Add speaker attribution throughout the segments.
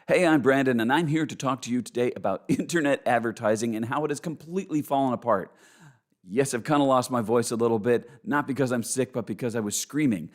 Speaker 1: Hey, I'm Brandon, and I'm here to talk to you today about internet advertising and how it has completely fallen apart. Yes, I've kind of lost my voice a little bit, not because I'm sick, but because I was screaming.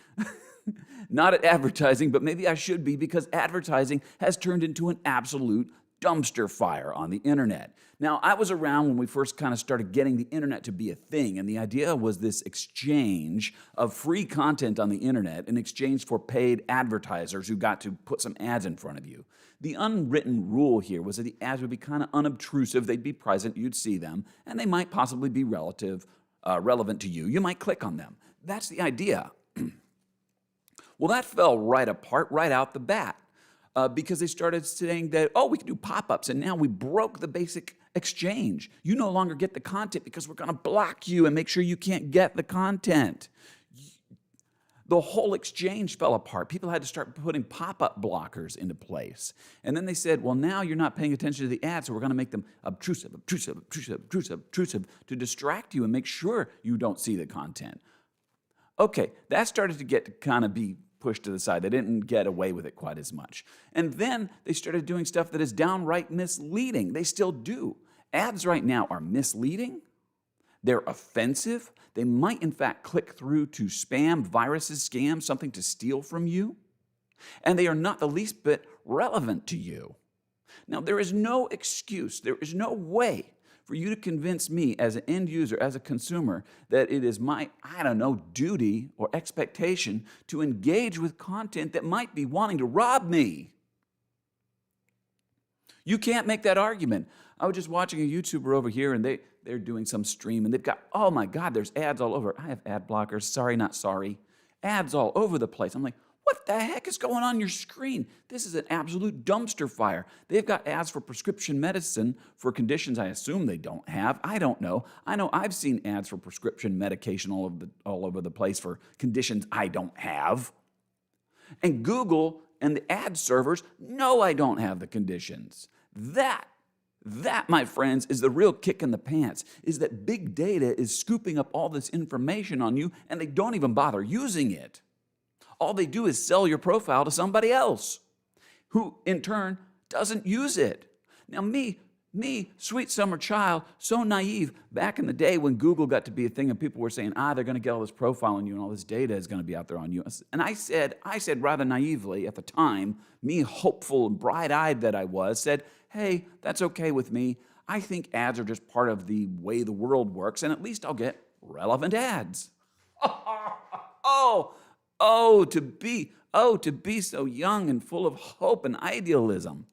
Speaker 1: Not at advertising, but maybe I should be because advertising has turned into an absolute dumpster fire on the internet. Now, I was around when we first kind of started getting the internet to be a thing, and the idea was this exchange of free content on the internet in exchange for paid advertisers who got to put some ads in front of you. The unwritten rule here was that the ads would be kind of unobtrusive, they'd be present, you'd see them, and they might possibly be relevant to you. You might click on them. That's the idea. Well, that fell right apart right out the bat because they started saying that, oh, we can do pop-ups, and now we broke the basic exchange. You no longer get the content because we're going to block you and make sure you can't get the content. The whole exchange fell apart. People had to start putting pop-up blockers into place. And then they said, well, now you're not paying attention to the ads, so we're going to make them obtrusive to distract you and make sure you don't see the content. Okay, that started to get to kind of be pushed to the side. They didn't get away with it quite as much. And then they started doing stuff that is downright misleading. They still do. Ads right now are misleading. They're offensive. They might, in fact, click through to spam, viruses, scams, something to steal from you. And they are not the least bit relevant to you. Now, there is no excuse, there is no way for you to convince me as an end user, as a consumer, that it is my, duty or expectation to engage with content that might be wanting to rob me. You can't make that argument. I was just watching a YouTuber over here, and they're doing some stream, and they've got, oh my God, there's ads all over. I have ad blockers, sorry, not sorry. Ads all over the place. I'm like, what the heck is going on your screen? This is an absolute dumpster fire. They've got ads for prescription medicine for conditions I assume they don't have. I don't know. I know I've seen ads for prescription medication all over the place for conditions I don't have. And Google and the ad servers know I don't have the conditions. That, my friends, is the real kick in the pants, is that big data is scooping up all this information on you, and they don't even bother using it. All they do is sell your profile to somebody else who, in turn, doesn't use it. Now, me, sweet summer child, so naive, back in the day when Google got to be a thing and people were saying, they're going to get all this profile on you and all this data is going to be out there on you. And I said rather naively at the time, me hopeful and bright-eyed that I was, said, hey, that's okay with me. I think ads are just part of the way the world works, and at least I'll get relevant ads. To be so young and full of hope and idealism.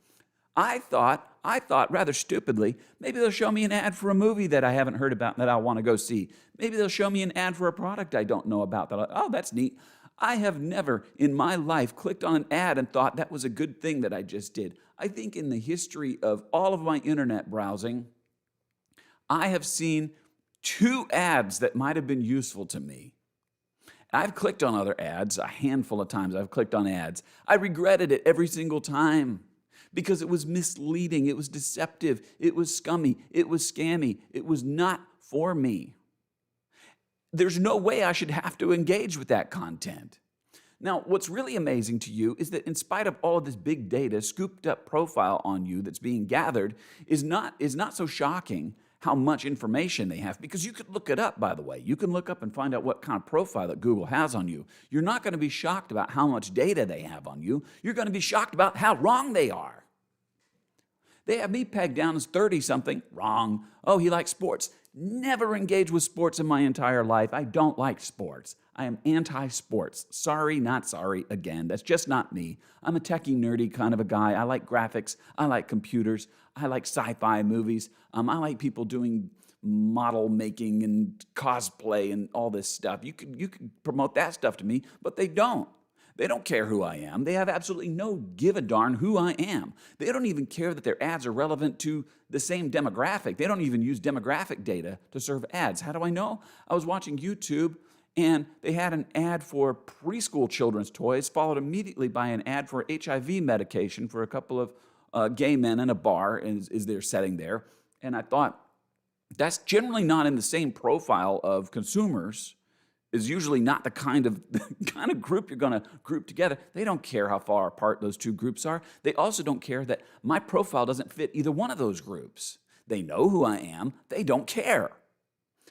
Speaker 1: I thought rather stupidly, maybe they'll show me an ad for a movie that I haven't heard about that I want to go see. Maybe they'll show me an ad for a product I don't know about. That's neat. I have never in my life clicked on an ad and thought that was a good thing that I just did. I think in the history of all of my internet browsing, I have seen 2 ads that might have been useful to me. I've clicked on other ads, a handful of times I've clicked on ads. I regretted it every single time because it was misleading, it was deceptive, it was scummy, it was scammy, it was not for me. There's no way I should have to engage with that content. Now, what's really amazing to you is that in spite of all of this big data, scooped up profile on you that's being gathered is not so shocking how much information they have, because you could look it up, by the way. You can look up and find out what kind of profile that Google has on you. You're not going to be shocked about how much data they have on you. You're going to be shocked about how wrong they are. They have me pegged down as 30-something. Wrong. Oh, he likes sports. Never engaged with sports in my entire life. I don't like sports. I am anti-sports. Sorry, not sorry. Again, that's just not me. I'm a techie, nerdy kind of a guy. I like graphics. I like computers. I like sci-fi movies. I like people doing model making and cosplay and all this stuff. You could promote that stuff to me, but they don't. They don't care who I am. They have absolutely no give a darn who I am. They don't even care that their ads are relevant to the same demographic. They don't even use demographic data to serve ads. How do I know? I was watching YouTube, and they had an ad for preschool children's toys, followed immediately by an ad for HIV medication for a couple of gay men in a bar is their setting there. And I thought, that's generally not in the same profile of consumers is usually not the kind of group you're going to group together. They don't care how far apart those two groups are. They also don't care that my profile doesn't fit either one of those groups. They know who I am. They don't care.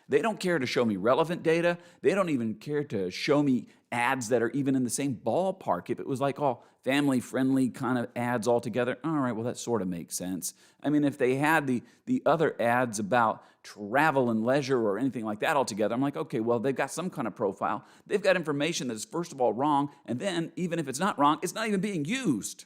Speaker 1: They don't care to show me relevant data. They don't even care to show me ads that are even in the same ballpark. If it was like all family-friendly kind of ads all together, all right, well, that sort of makes sense. I mean, if they had the other ads about travel and leisure or anything like that all together, I'm like, okay, well, they've got some kind of profile. They've got information that is, first of all, wrong, and then, even if it's not wrong, it's not even being used.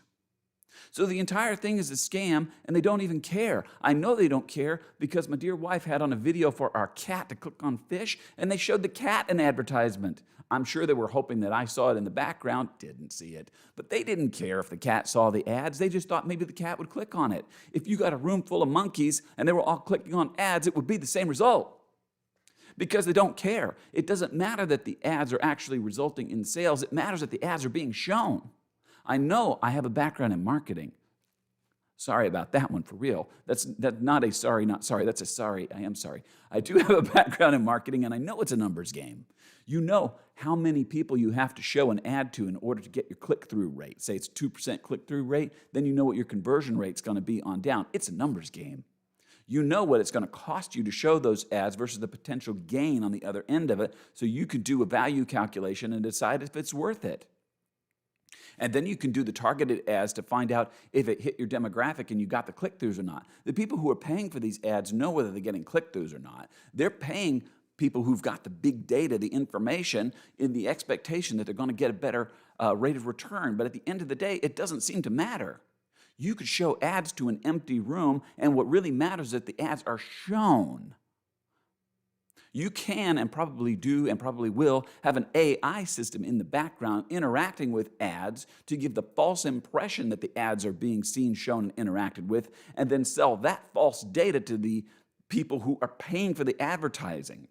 Speaker 1: So the entire thing is a scam, and they don't even care. I know they don't care because my dear wife had on a video for our cat to click on fish, and they showed the cat an advertisement. I'm sure they were hoping that I saw it in the background, didn't see it. But they didn't care if the cat saw the ads. They just thought maybe the cat would click on it. If you got a room full of monkeys and they were all clicking on ads, it would be the same result. Because they don't care. It doesn't matter that the ads are actually resulting in sales. It matters that the ads are being shown. I know I have a background in marketing. Sorry about that one, for real. That's not a sorry, not sorry. That's a sorry, I am sorry. I do have a background in marketing, and I know it's a numbers game. You know how many people you have to show an ad to in order to get your click-through rate. Say it's 2% click-through rate, then you know what your conversion rate's going to be on down. It's a numbers game. You know what it's going to cost you to show those ads versus the potential gain on the other end of it, so you can do a value calculation and decide if it's worth it. And then you can do the targeted ads to find out if it hit your demographic and you got the click-throughs or not. The people who are paying for these ads know whether they're getting click-throughs or not. They're paying people who've got the big data, the information, in the expectation that they're going to get a better rate of return. But at the end of the day, it doesn't seem to matter. You could show ads to an empty room, and what really matters is that the ads are shown. You can and probably do and probably will have an AI system in the background interacting with ads to give the false impression that the ads are being seen, shown, and interacted with, and then sell that false data to the people who are paying for the advertising.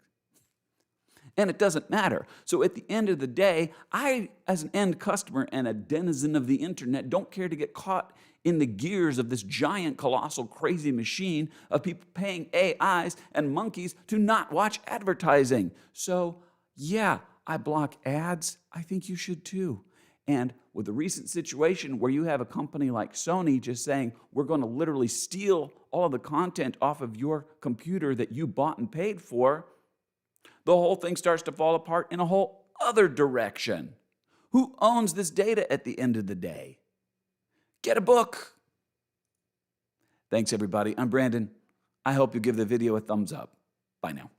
Speaker 1: And it doesn't matter. So at the end of the day, I, as an end customer and a denizen of the internet, don't care to get caught in the gears of this giant, colossal, crazy machine of people paying AIs and monkeys to not watch advertising. So, yeah, I block ads. I think you should too. And with the recent situation where you have a company like Sony just saying, we're going to literally steal all of the content off of your computer that you bought and paid for, the whole thing starts to fall apart in a whole other direction. Who owns this data at the end of the day? Get a book. Thanks, everybody. I'm Brandon. I hope you give the video a thumbs up. Bye now.